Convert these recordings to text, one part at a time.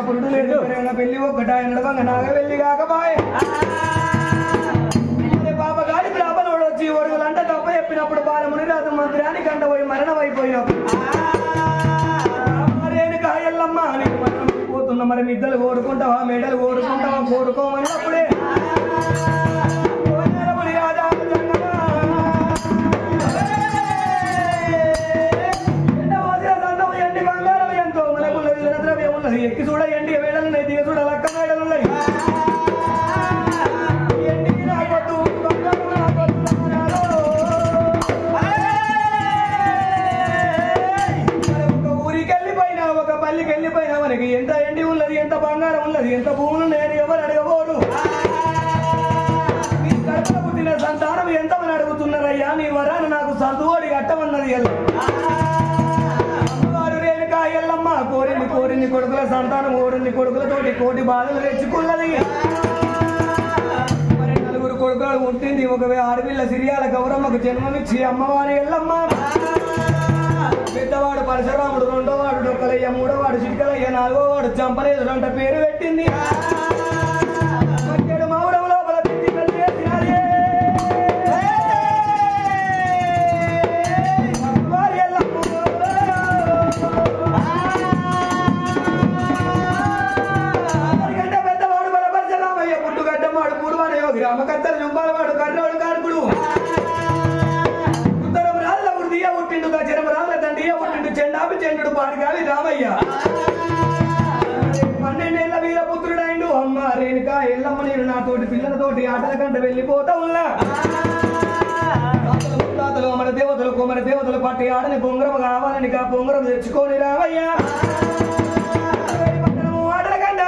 పురుడు లేదు పెళ్లి ఒక్కట నడవంగ నాగవెల్లి కాకపాయే పాప గాలి బ్రాహ్మణుడు వచ్చి ఒడుగులంట తప్ప చెప్పినప్పుడు బాలముని రాజు మందిరానికి అంట పోయి మరణమైపోయినప్పుడు రేణుకాయల్లమ్మ నీకు మరణం పోతున్న మరి మిద్దలు కోరుకుంటావా మేడలు కోరుకుంటావా కోరుకోమని అప్పుడే ఎక్కి చూడ ఎండి వేడలు ఉన్నాయి దిగ చూడ లక్క మేడలు ఉన్నాయి ఎండికి నాకొద్దు ఒక ఊరికి వెళ్ళిపోయినా ఒక పల్లికి వెళ్ళిపోయినా మనకి ఎంత ఎండి ఉన్నది ఎంత బంగారం ఉన్నది ఎంత భూములు ఉన్నాయని ఎవరు అడగబోరు నీ కడుపులో పుట్టిన సంతానం ఎంతమని అడుగుతున్నారయ్యా నీ వరాన్ని నాకు సంతువడి కట్టమన్నది ఎల్లమ్మ కోరింది కోరింది కొడుకుల సంతానం కోరింది కొడుకులతోటి కోటి బాధలు తెచ్చుకున్నది మరి నలుగురు కొడుకులు పుట్టింది ఒక ఆడపిల్ల సిరియాల గౌరమ్మకు జన్మనిచ్చి అమ్మవారి ఎల్లమ్మ పెద్దవాడు పరశురాముడు రెండోవాడు డొక్కలయ్య మూడోవాడు చిటికలయ్య నాలుగోవాడు చంపలేదు అంట పేరు పెట్టింది మౌరం లోపల పెట్టి గ్రామకర్తలు జుంబాలవాడు కర్రోడు కాడుకుడు ఉత్తరం రాళ్ళ ఉడిదియ పుట్టిండు గజరం రాళ్ళ దండియ పుట్టిండు చెండాపి చెండు పాడిగావి రామయ్య 12 ఏళ్ల వీరపుత్రుడైండు అమ్మ రేణుక ఎల్లమ్మ నేను నాతోటి పిల్లలతోటి ఆటల కంట వెళ్ళిపోతా ఉన్నా తాతలు మన దేవతలు కొమర దేవతలు పట్టి ఆడని బొంగరం కావాలని కా బొంగరం తెచ్చుకొని రామయ్య ఆటల కంట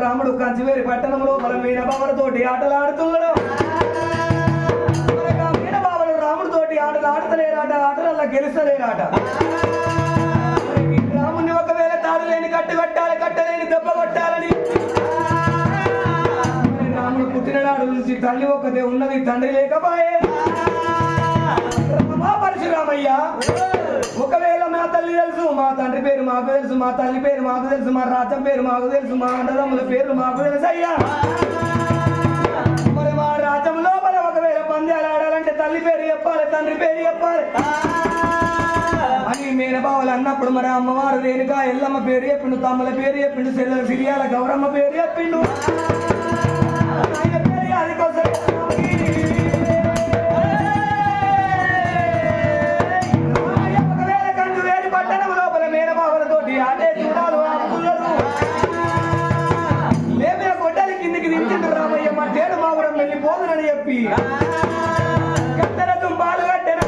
రాముడు కంచివేరి పట్టణంలో మన మీనబాబులతోటి ఆటలాడుతున్నాడు మీనబాబులు రాముడితోటి ఆటలు ఆడతలేరాట ఆటలల్లా గెలుస్తలేరాట రాముడిని ఒకవేళ తాడు లేని కట్టు కట్టాలి కట్టలేని దెబ్బ కొట్టాలని రాముడు పుట్టిననాడు నుంచి తల్లి ఒక్కతే ఉన్నది తండ్రి లేకపోయే పరశురామయ్య ఒకవేళ మా తల్లి తెలుసు మా తండ్రి పేరు మాకు తెలుసు మా తల్లి పేరు మాకు తెలుసు మా రాజ్యం పేరు మాకు తెలుసు మా అన్నదమ్ముల పేరు మాకు తెలుసు అయ్యా మరి మా రాజ్యం లోపల ఒకవేళ పందాలు ఆడాలంటే తల్లి పేరు చెప్పాలి తండ్రి పేరు చెప్పాలి అని మేనబావలు అన్నప్పుడు మరి అమ్మవారు రేణుక ఎల్లమ్మ పేరు చెప్పిండు తమ్ముల పేరు చెప్పిండు చెల్లెల సిరియాల గౌరమ్మ పేరు చెప్పిండు అది కోసం పట్టణం లోపల మేనబాబులతోటి అదే చూడాలి లేమిన గొడ్డలి కిందికి దించిండు రామయ్య మా తేడు మావురం వెళ్ళిపోదునని చెప్పి కత్తెర తుంబాలు కట్టెర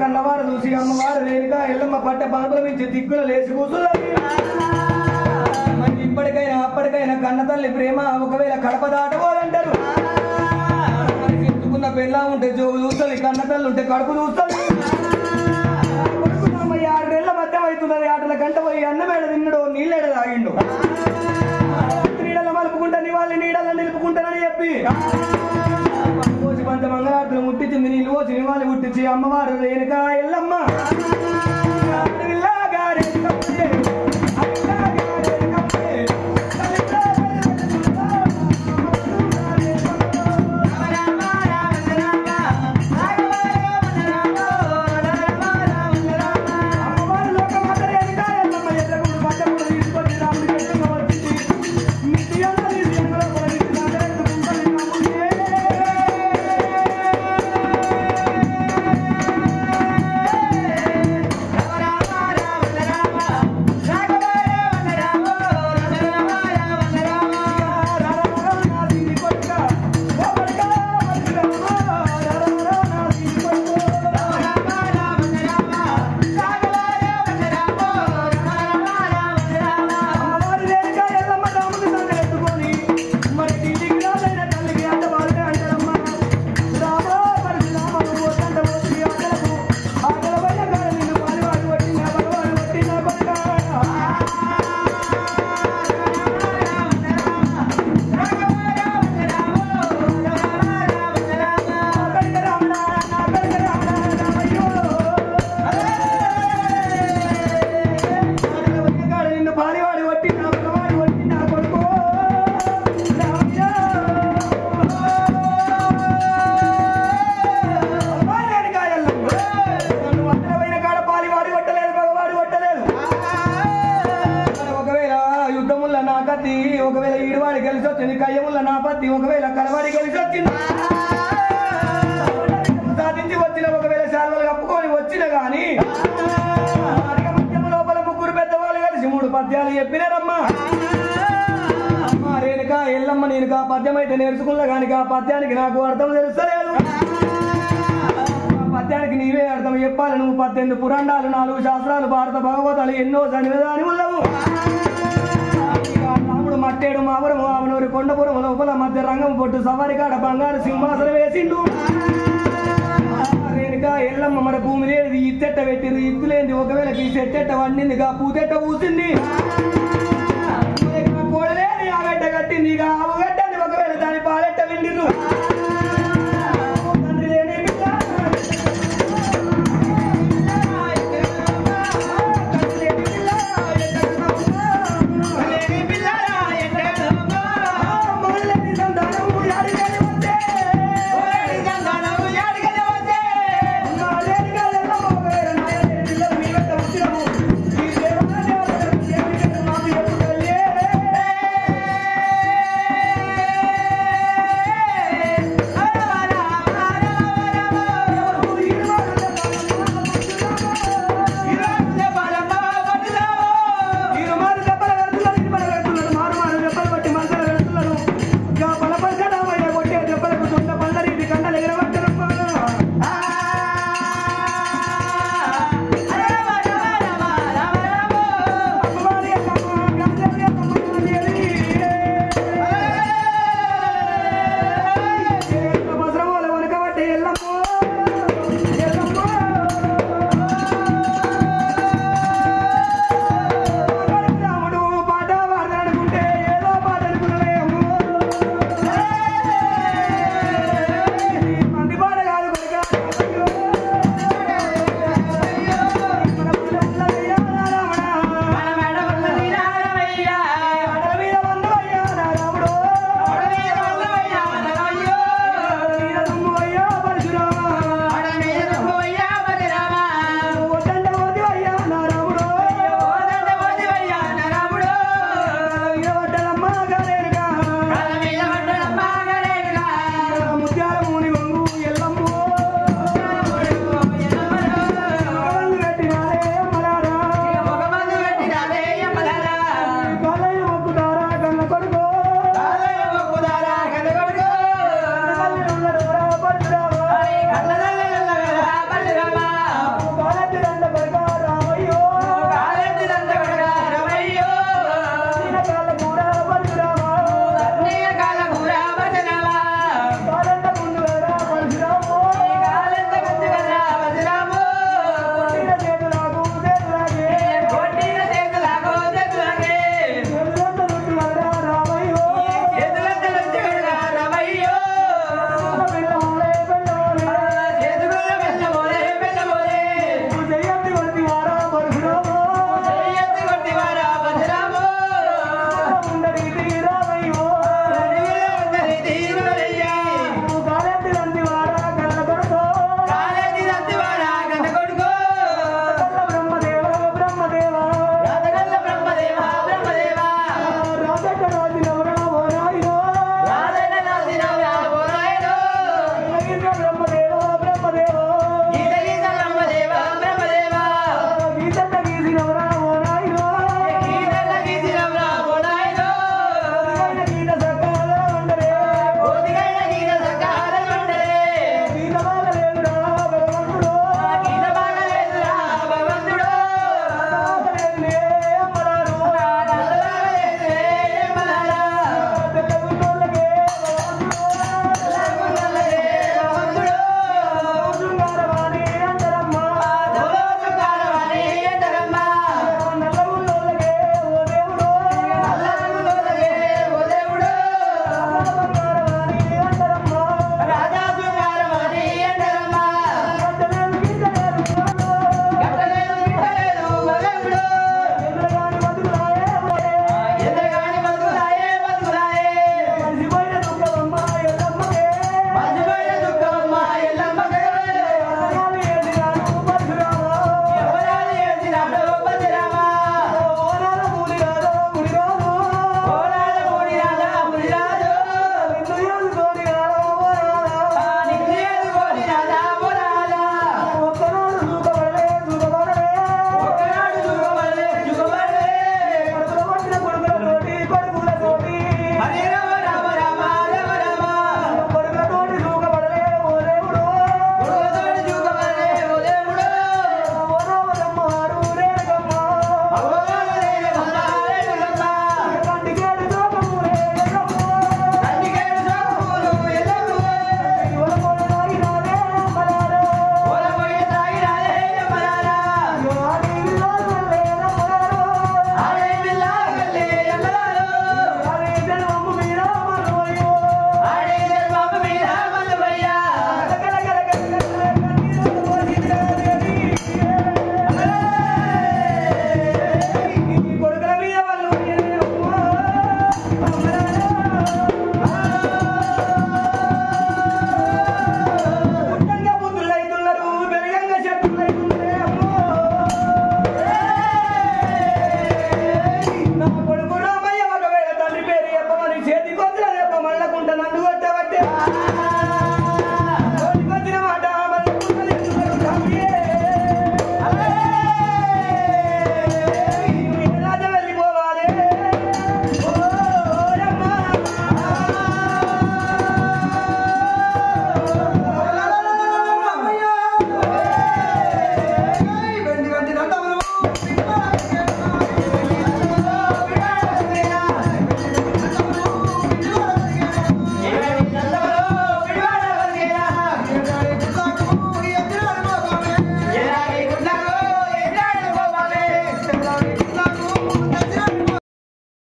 కన్నవారు చూసి అమ్మవారు రేణుక ఎల్లమ్మ పట్ట పాపల నుంచి దిక్కున లేచి కూతున్నది మరి ఇప్పటికైనా అప్పటికైనా కన్న తల్లి ప్రేమ ఒకవేళ కడప దాటబోదంటారు మరి ఎత్తుకున్న పెళ్ళ ఉంటే జోగు చూస్తుంది కన్న తల్లి ఉంటే కడుపు చూస్తుంది 6 నెలల అబద్ధమవుతున్నది ఆటల గంట పోయి అన్నమేడ తిన్నడు నీళ్ళేడ తాగిండు నీడలో మలుపుకుంటా నీ వాళ్ళ నీడలో నిలుపుకుంటానని చెప్పి పోసి పంత మంగళార్తులు ముట్టించింది నీళ్ళు పోసి నీ వాళ్ళు ముట్టించి అమ్మవారు రేణుక ఎల్లమ్మ ఒకవేళ ఈడువాడి కలిసి వచ్చింది కయ్యముల నా పత్తి ఒకవేళ కలవాడి కలిసి వచ్చింది సాధించి వచ్చిన ఒకవేళ శాల్వలు కప్పుకొని వచ్చిన గాని లోపల ముగ్గురు పెద్దవాళ్ళు కలిసి 3 పద్యాలు చెప్పినారమ్మా అమ్మా రేణుక ఎల్లమ్మ నేను ఆ పద్యం అయితే నేర్చుకున్నా కానీ ఆ పద్యానికి నాకు అర్థం తెలుస్తలేదు పద్యానికి నీవే అర్థం చెప్పాలి నువ్వు 18 పురాణాలు 4 శాస్త్రాలు భారత భగవతాలు ఎన్నో సన్నిధాని ఉన్నావు మట్టేడు మావరము ఆవనూరి కొండపురం లోపల మధ్య రంగం పొట్టు సవారి కాడ బంగారు సింహాసనం వేసిండు రేణుక ఎల్లమ్మ మన భూమి లేదు ఇత్తెట్ట పెట్టింది ఇత్తులేంది ఒకవేళ ఈ చెట్టెట్ట వండింది పూతెట్ట పూసింది కోడలేని ఆ గడ్డ కట్టింది ఆవుగడ్డ